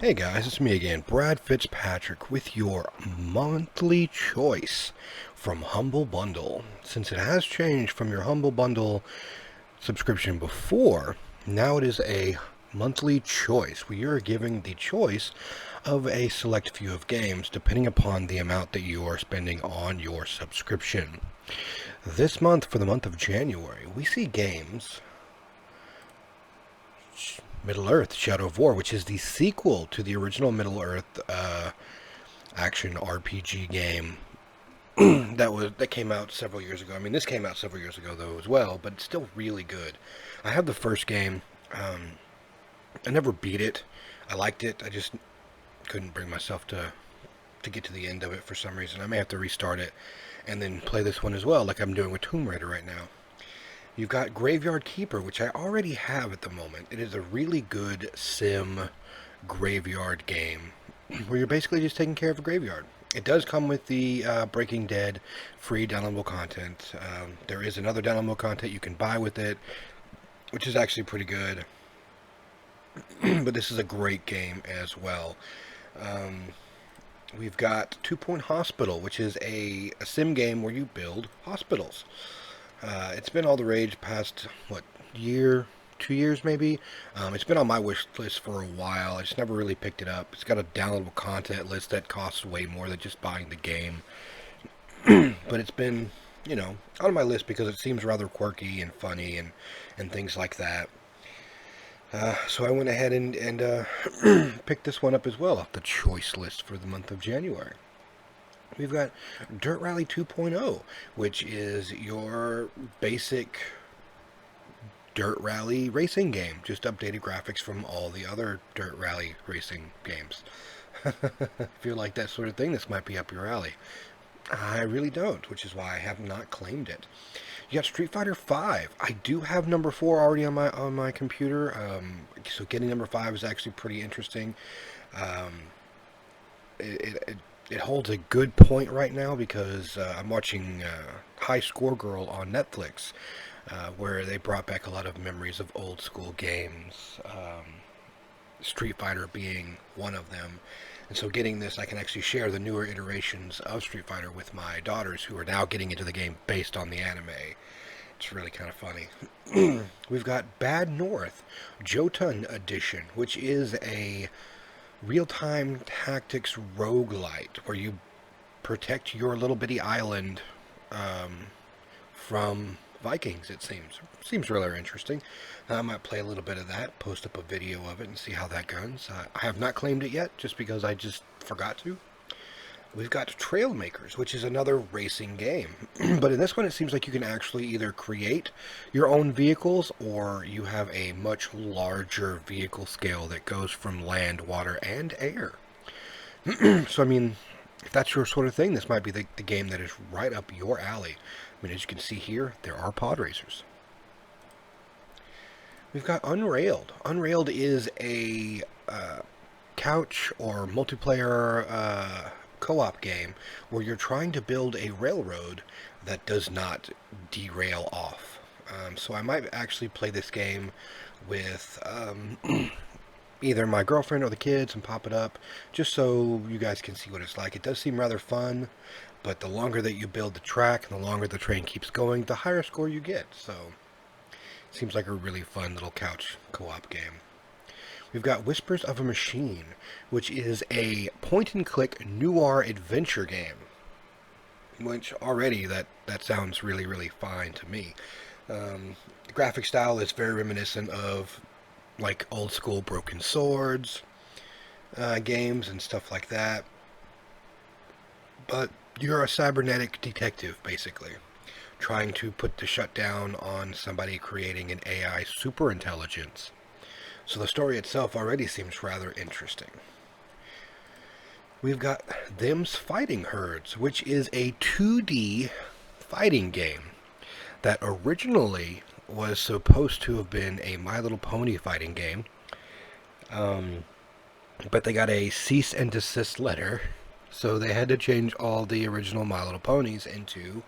Hey guys, it's me again, Brad Fitzpatrick, with your monthly choice from Humble Bundle. Since it has changed from your Humble Bundle subscription before, now it is a monthly choice where you're giving the choice of a select few of games depending upon the amount that you are spending on your subscription. This month, for the month of January, we see games Middle-earth: Shadow of War, which is the sequel to the original Middle-earth action RPG game that came out several years ago. I mean, this came out several years ago though as well, but it's still really good. I have the first game. I never beat it. I liked it. I just couldn't bring myself to get to the end of it for some reason. I may have to restart it and then play this one as well, like I'm doing with Tomb Raider right now. You've got Graveyard Keeper, which I already have at the moment. It is a really good sim graveyard game where you're basically just taking care of a graveyard. It does come with the Breaking Dead free downloadable content. There is another downloadable content you can buy with it, which is actually pretty good. But this is a great game as well. We've got 2 Point Hospital, which is a sim game where you build hospitals. It's been all the rage past, year, 2 years maybe. It's been on my wish list for a while. I just never really picked it up. It's got a downloadable content list that costs way more than just buying the game. But it's been, on my list because it seems rather quirky and funny and things like that. So I went ahead and picked this one up as well off the choice list for the month of January. We've got Dirt Rally 2.0, which is your basic Dirt Rally racing game. Just updated graphics from all the other Dirt Rally racing games. If you like that sort of thing, this might be up your alley. I really don't, which is why I have not claimed it. You got Street Fighter 5. I do have number 4 already on my computer, so getting number 5 is actually pretty interesting. It holds a good point right now because I'm watching High Score Girl on Netflix, where they brought back a lot of memories of old school games, Street Fighter being one of them. And so getting this, I can actually share the newer iterations of Street Fighter with my daughters who are now getting into the game based on the anime. It's really kind of funny. We've got Bad North Jotun Edition, which is a real-time tactics roguelite where you protect your little bitty island from Vikings, it seems. Seems rather interesting. I might play a little bit of that, post up a video of it, and see how that goes. I have not claimed it yet, just because I just forgot to. We've got Trailmakers, which is another racing game. But in this one, it seems like you can actually either create your own vehicles or you have a much larger vehicle scale that goes from land, water, and air. So, I mean, if that's your sort of thing, this might be the game that is right up your alley. I mean, as you can see here, there are pod racers. We've got Unreeled. Unreeled is a couch or multiplayer co-op game where you're trying to build a railroad that does not derail off. So I might actually play this game with either my girlfriend or the kids and pop it up just so you guys can see what it's like. It does seem rather fun, but the longer that you build the track and the longer the train keeps going, the higher score you get. So it seems like a really fun little couch co-op game. We've got Whispers of a Machine, which is a point-and-click noir adventure game. Which already, that sounds really, really fine to me. The graphic style is very reminiscent of like old-school Broken Swords games and stuff like that. But you're a cybernetic detective, basically, trying to put the shutdown on somebody creating an AI superintelligence. So the story itself already seems rather interesting. We've got Them's Fighting Herds, which is a 2D fighting game that originally was supposed to have been a My Little Pony fighting game. But they got a cease and desist letter, so they had to change all the original My Little Ponies into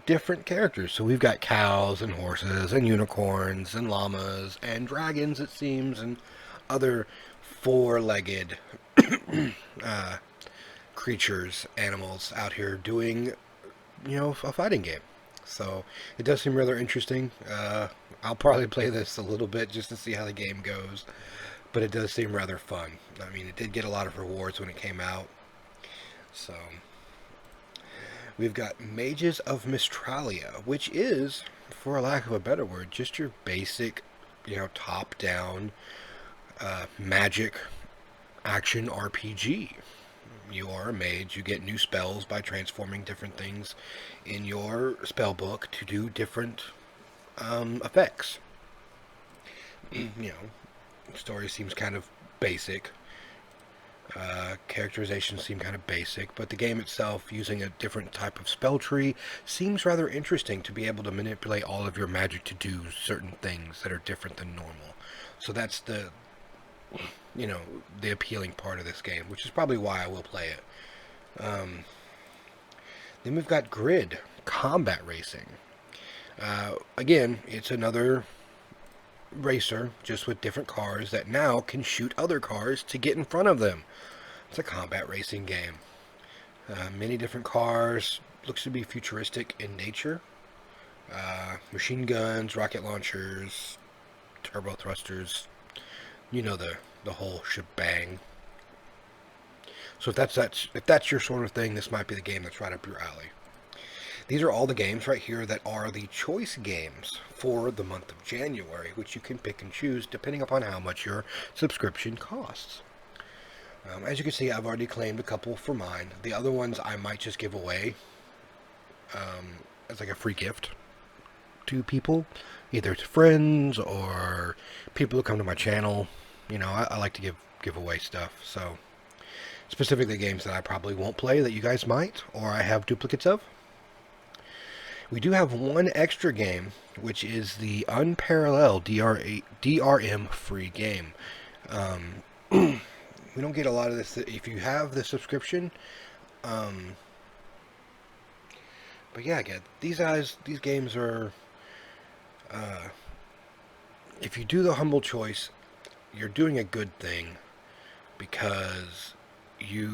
different characters. So we've got cows and horses and unicorns and llamas and dragons, it seems, and other four-legged creatures, animals out here doing, a fighting game. So it does seem rather interesting. I'll probably play this a little bit just to see how the game goes, but it does seem rather fun. I mean, it did get a lot of rewards when it came out. So we've got Mages of Mystalia, which is, for a lack of a better word, just your basic, top-down magic action RPG. You are a mage. You get new spells by transforming different things in your spell book to do different effects. Story seems kind of basic. Characterization seems kind of basic, but the game itself, using a different type of spell tree, seems rather interesting to be able to manipulate all of your magic to do certain things that are different than normal. So that's the appealing part of this game, which is probably why I will play it. Then we've got Grid Combat Racing. Again, it's another racer, just with different cars that now can shoot other cars to get in front of them. It's a combat racing game. Many different cars. Looks to be futuristic in nature. Machine guns, rocket launchers, turbo thrusters. The whole shebang. So if that's your sort of thing, this might be the game that's right up your alley. These are all the games right here that are the choice games for the month of January, which you can pick and choose depending upon how much your subscription costs. As you can see, I've already claimed a couple for mine. The other ones I might just give away as like a free gift to people, either to friends or people who come to my channel. I like to give away stuff. So specifically games that I probably won't play that you guys might, or I have duplicates of. We do have one extra game, which is the Unparalleled DRM free game. We don't get a lot of this if you have the subscription. But yeah, again, these games are. If you do the humble choice, you're doing a good thing, because you're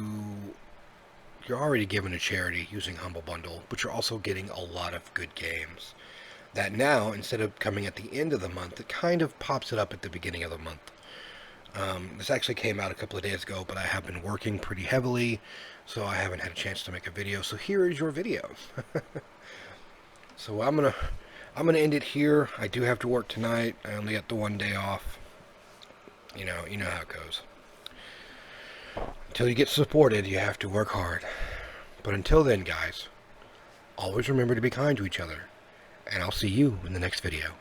already given a charity using Humble Bundle, but you're also getting a lot of good games. That now, instead of coming at the end of the month, it kind of pops it up at the beginning of the month. This actually came out a couple of days ago, but I have been working pretty heavily, so I haven't had a chance to make a video. So here is your video. So I'm gonna end it here. I do have to work tonight. I only got the one day off. You know how it goes. Until you get supported, you have to work hard. But until then, guys, always remember to be kind to each other. And I'll see you in the next video.